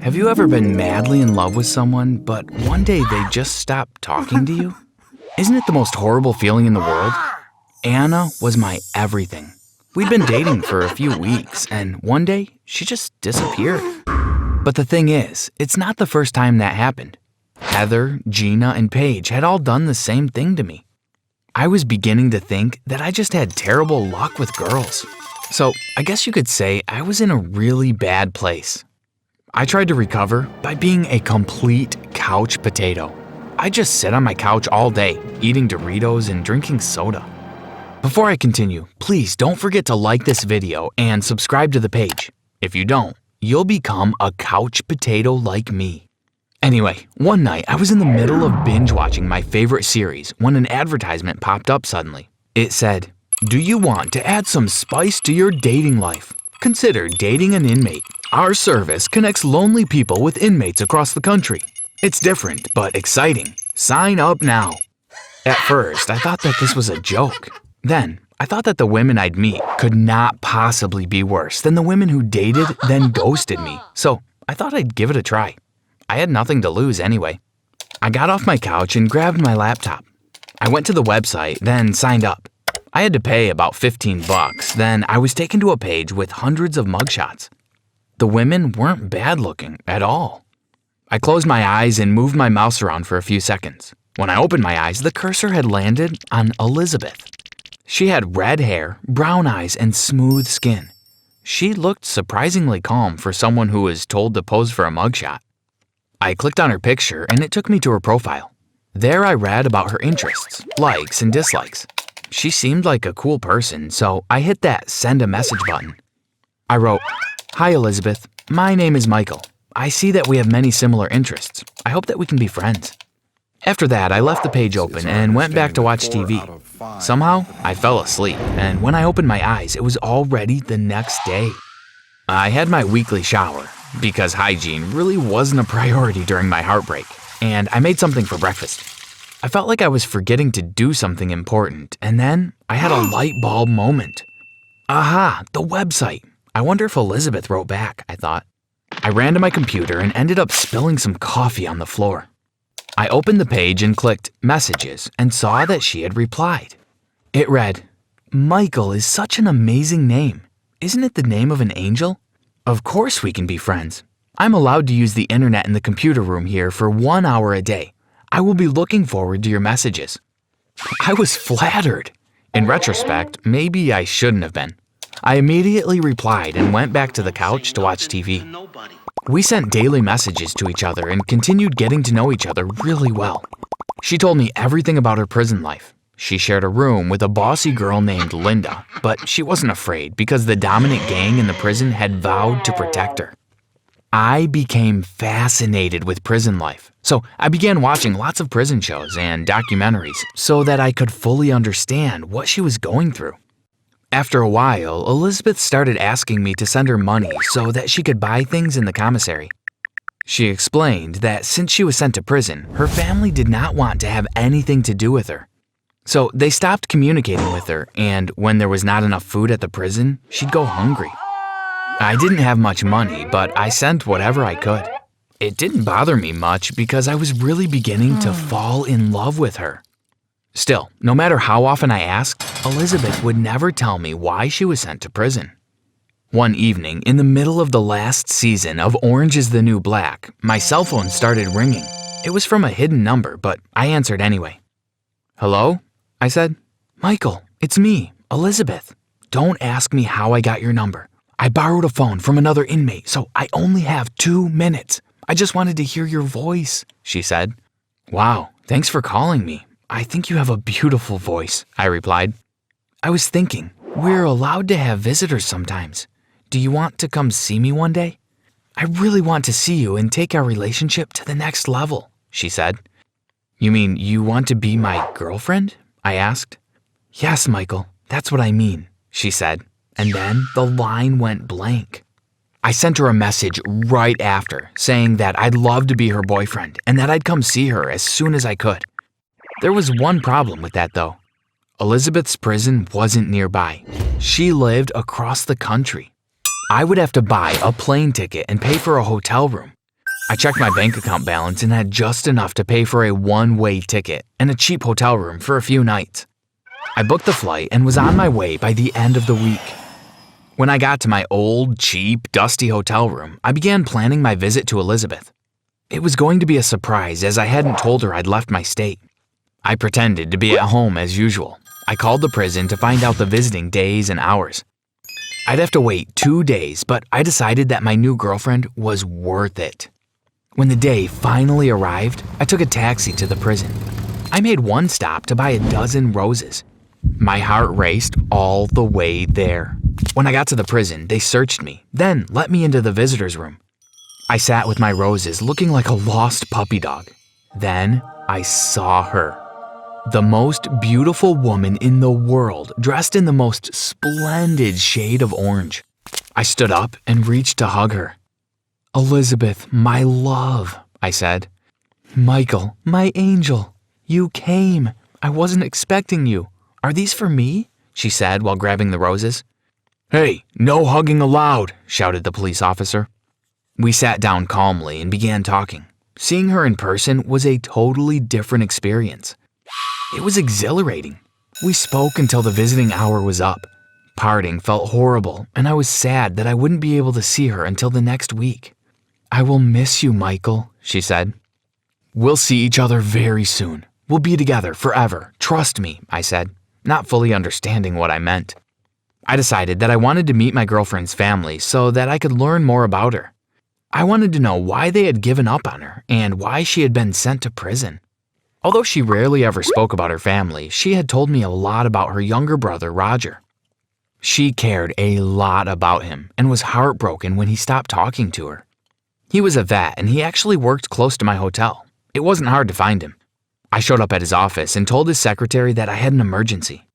Have you ever been madly in love with someone, but one day they just stop talking to you? Isn't it the most horrible feeling in the world? Anna was my everything. We'd been dating for a few weeks, and one day she just disappeared. But the thing is, it's not the first time that happened. Heather, Gina, and Paige had all done the same thing to me. I was beginning to think that I just had terrible luck with girls. So I guess you could say I was in a really bad place. I tried to recover by being a complete couch potato. I just sit on my couch all day, eating Doritos and drinking soda. Before I continue, please don't forget to like this video and subscribe to the page. If you don't, you'll become a couch potato like me. Anyway, one night I was in the middle of binge watching my favorite series when an advertisement popped up suddenly. It said, "Do you want to add some spice to your dating life? Consider dating an inmate. Our service connects lonely people with inmates across the country. It's different, but exciting. Sign up now." At first, I thought that this was a joke. Then, I thought that the women I'd meet could not possibly be worse than the women who dated then ghosted me, so I thought I'd give it a try. I had nothing to lose anyway. I got off my couch and grabbed my laptop. I went to the website, then signed up. I had to pay about $15, then I was taken to a page with hundreds of mugshots. The women weren't bad looking at all. I closed my eyes and moved my mouse around for a few seconds. When I opened my eyes, the cursor had landed on Elizabeth. She had red hair, brown eyes, and smooth skin. She looked surprisingly calm for someone who was told to pose for a mugshot. I clicked on her picture and it took me to her profile. There I read about her interests, likes, and dislikes. She seemed like a cool person, so I hit that send a message button. I wrote, "Hi Elizabeth, my name is Michael. I see that we have many similar interests. I hope that we can be friends." After that, I left the page open and went back to watch TV. Somehow, I fell asleep, and when I opened my eyes, it was already the next day. I had my weekly shower, because hygiene really wasn't a priority during my heartbreak, and I made something for breakfast. I felt like I was forgetting to do something important, and then I had a light bulb moment. Aha, the website. I wonder if Elizabeth wrote back, I thought. I ran to my computer and ended up spilling some coffee on the floor. I opened the page and clicked Messages and saw that she had replied. It read, "Michael is such an amazing name. Isn't it the name of an angel? Of course we can be friends. I'm allowed to use the internet in the computer room here for 1 hour a day. I will be looking forward to your messages." I was flattered. In retrospect, maybe I shouldn't have been. I immediately replied and went back to the couch to watch TV. We sent daily messages to each other and continued getting to know each other really well. She told me everything about her prison life. She shared a room with a bossy girl named Linda, but she wasn't afraid because the dominant gang in the prison had vowed to protect her. I became fascinated with prison life, so I began watching lots of prison shows and documentaries so that I could fully understand what she was going through. After a while, Elizabeth started asking me to send her money so that she could buy things in the commissary. She explained that since she was sent to prison, her family did not want to have anything to do with her. So they stopped communicating with her, and when there was not enough food at the prison, she'd go hungry. I didn't have much money, but I sent whatever I could. It didn't bother me much because I was really beginning to fall in love with her. Still, no matter how often I asked, Elizabeth would never tell me why she was sent to prison. One evening, in the middle of the last season of Orange is the New Black, my cell phone started ringing. It was from a hidden number, but I answered anyway. "Hello?" I said. "Michael, it's me, Elizabeth. Don't ask me how I got your number. I borrowed a phone from another inmate, so I only have 2 minutes. I just wanted to hear your voice," she said. "Wow, thanks for calling me. I think you have a beautiful voice," I replied. "I was thinking, we're allowed to have visitors sometimes. Do you want to come see me one day? I really want to see you and take our relationship to the next level," she said. "You mean you want to be my girlfriend?" I asked. "Yes, Michael, that's what I mean," she said, and then the line went blank. I sent her a message right after saying that I'd love to be her boyfriend and that I'd come see her as soon as I could. There was one problem with that though. Elizabeth's prison wasn't nearby. She lived across the country. I would have to buy a plane ticket and pay for a hotel room. I checked my bank account balance and had just enough to pay for a one-way ticket and a cheap hotel room for a few nights. I booked the flight and was on my way by the end of the week. When I got to my old, cheap, dusty hotel room, I began planning my visit to Elizabeth. It was going to be a surprise as I hadn't told her I'd left my state. I pretended to be at home as usual. I called the prison to find out the visiting days and hours. I'd have to wait 2 days, but I decided that my new girlfriend was worth it. When the day finally arrived, I took a taxi to the prison. I made one stop to buy a dozen roses. My heart raced all the way there. When I got to the prison, they searched me, then let me into the visitor's room. I sat with my roses looking like a lost puppy dog. Then I saw her. The most beautiful woman in the world, dressed in the most splendid shade of orange. I stood up and reached to hug her. "Elizabeth, my love," I said. "Michael, my angel, you came. I wasn't expecting you. Are these for me?" she said while grabbing the roses. "Hey, no hugging allowed," shouted the police officer. We sat down calmly and began talking. Seeing her in person was a totally different experience. It was exhilarating. We spoke until the visiting hour was up. Parting felt horrible, and I was sad that I wouldn't be able to see her until the next week. "I will miss you, Michael," she said. "We'll see each other very soon. We'll be together forever. Trust me," I said, not fully understanding what I meant. I decided that I wanted to meet my girlfriend's family so that I could learn more about her. I wanted to know why they had given up on her and why she had been sent to prison. Although she rarely ever spoke about her family, she had told me a lot about her younger brother, Roger. She cared a lot about him and was heartbroken when he stopped talking to her. He was a vet and he actually worked close to my hotel. It wasn't hard to find him. I showed up at his office and told his secretary that I had an emergency.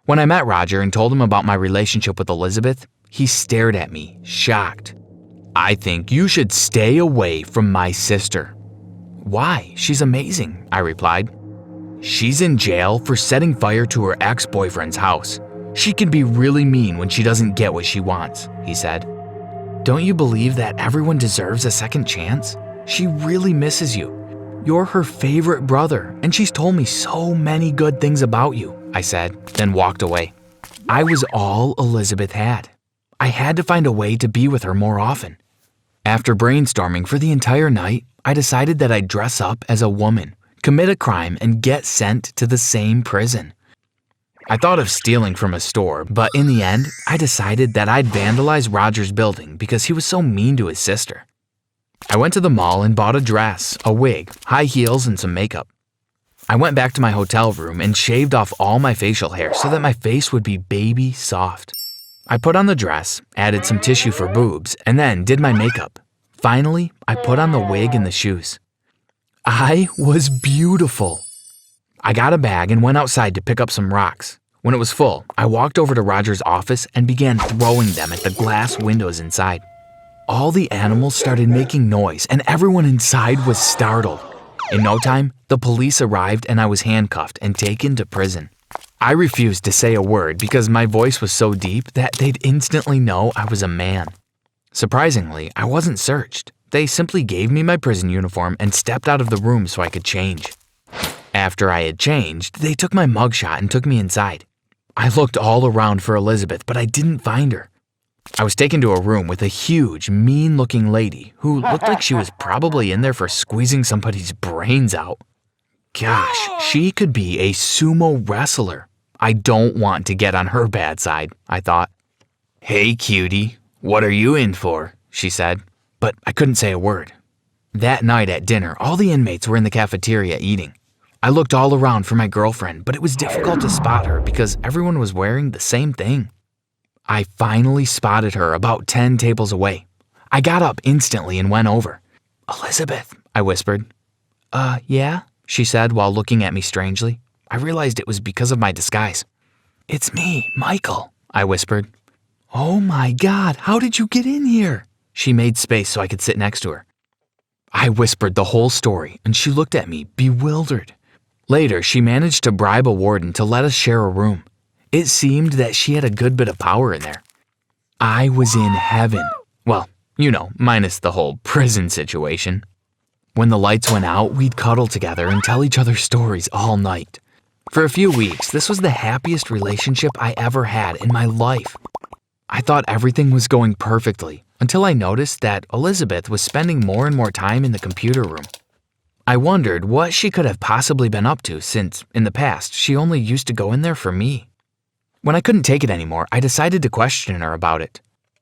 When I met Roger and told him about my relationship with Elizabeth, he stared at me, shocked. "I think you should stay away from my sister." "Why? She's amazing," I replied. "She's in jail for setting fire to her ex-boyfriend's house. She can be really mean when she doesn't get what she wants," he said. "Don't you believe that everyone deserves a second chance? She really misses you. You're her favorite brother, and she's told me so many good things about you," I said, then walked away. I was all Elizabeth had. I had to find a way to be with her more often. After brainstorming for the entire night, I decided that I'd dress up as a woman, commit a crime, and get sent to the same prison. I thought of stealing from a store, but in the end, I decided that I'd vandalize Roger's building because he was so mean to his sister. I went to the mall and bought a dress, a wig, high heels, and some makeup. I went back to my hotel room and shaved off all my facial hair so that my face would be baby soft. I put on the dress, added some tissue for boobs, and then did my makeup. Finally, I put on the wig and the shoes. I was beautiful. I got a bag and went outside to pick up some rocks. When it was full, I walked over to Roger's office and began throwing them at the glass windows inside. All the animals started making noise and everyone inside was startled. In no time, the police arrived and I was handcuffed and taken to prison. I refused to say a word because my voice was so deep that they'd instantly know I was a man. Surprisingly, I wasn't searched. They simply gave me my prison uniform and stepped out of the room so I could change. After I had changed, they took my mugshot and took me inside. I looked all around for Elizabeth, but I didn't find her. I was taken to a room with a huge, mean-looking lady who looked like she was probably in there for squeezing somebody's brains out. Gosh, she could be a sumo wrestler. I don't want to get on her bad side, I thought. "Hey, cutie, what are you in for?" she said, but I couldn't say a word. That night at dinner, all the inmates were in the cafeteria eating. I looked all around for my girlfriend, but it was difficult to spot her because everyone was wearing the same thing. I finally spotted her about 10 tables away. I got up instantly and went over. "Elizabeth," I whispered. Yeah?" she said while looking at me strangely. I realized it was because of my disguise. "It's me, Michael," I whispered. "Oh my God, how did you get in here?" She made space so I could sit next to her. I whispered the whole story and she looked at me, bewildered. Later, she managed to bribe a warden to let us share a room. It seemed that she had a good bit of power in there. I was in heaven. Well, you know, minus the whole prison situation. When the lights went out, we'd cuddle together and tell each other stories all night. For a few weeks, this was the happiest relationship I ever had in my life. I thought everything was going perfectly until I noticed that Elizabeth was spending more and more time in the computer room. I wondered what she could have possibly been up to since, in the past, she only used to go in there for me. When I couldn't take it anymore, I decided to question her about it.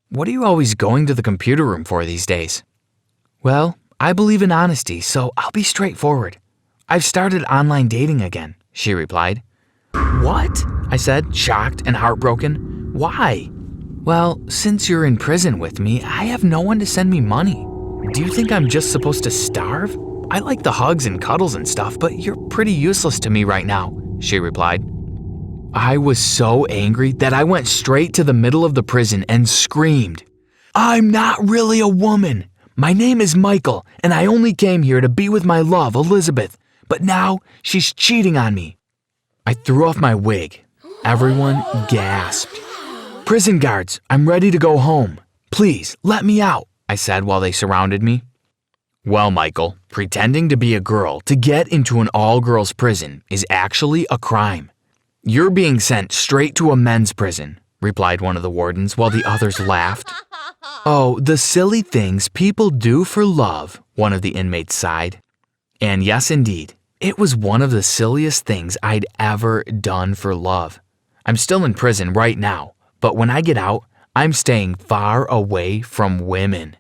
"What are you always going to the computer room for these days?" "Well, I believe in honesty, so I'll be straightforward. I've started online dating again," she replied. "What?" I said, shocked and heartbroken. "Why?" "Well, since you're in prison with me, I have no one to send me money. Do you think I'm just supposed to starve? I like the hugs and cuddles and stuff, but you're pretty useless to me right now," she replied. I was so angry that I went straight to the middle of the prison and screamed, "I'm not really a woman. My name is Michael, and I only came here to be with my love, Elizabeth, but now she's cheating on me." I threw off my wig. Everyone gasped. "Prison guards, I'm ready to go home. Please, let me out," I said while they surrounded me. "Well, Michael, pretending to be a girl to get into an all-girls prison is actually a crime. You're being sent straight to a men's prison," replied one of the wardens while the others laughed. "Oh, the silly things people do for love," one of the inmates sighed. And yes, indeed, it was one of the silliest things I'd ever done for love. I'm still in prison right now, but when I get out, I'm staying far away from women.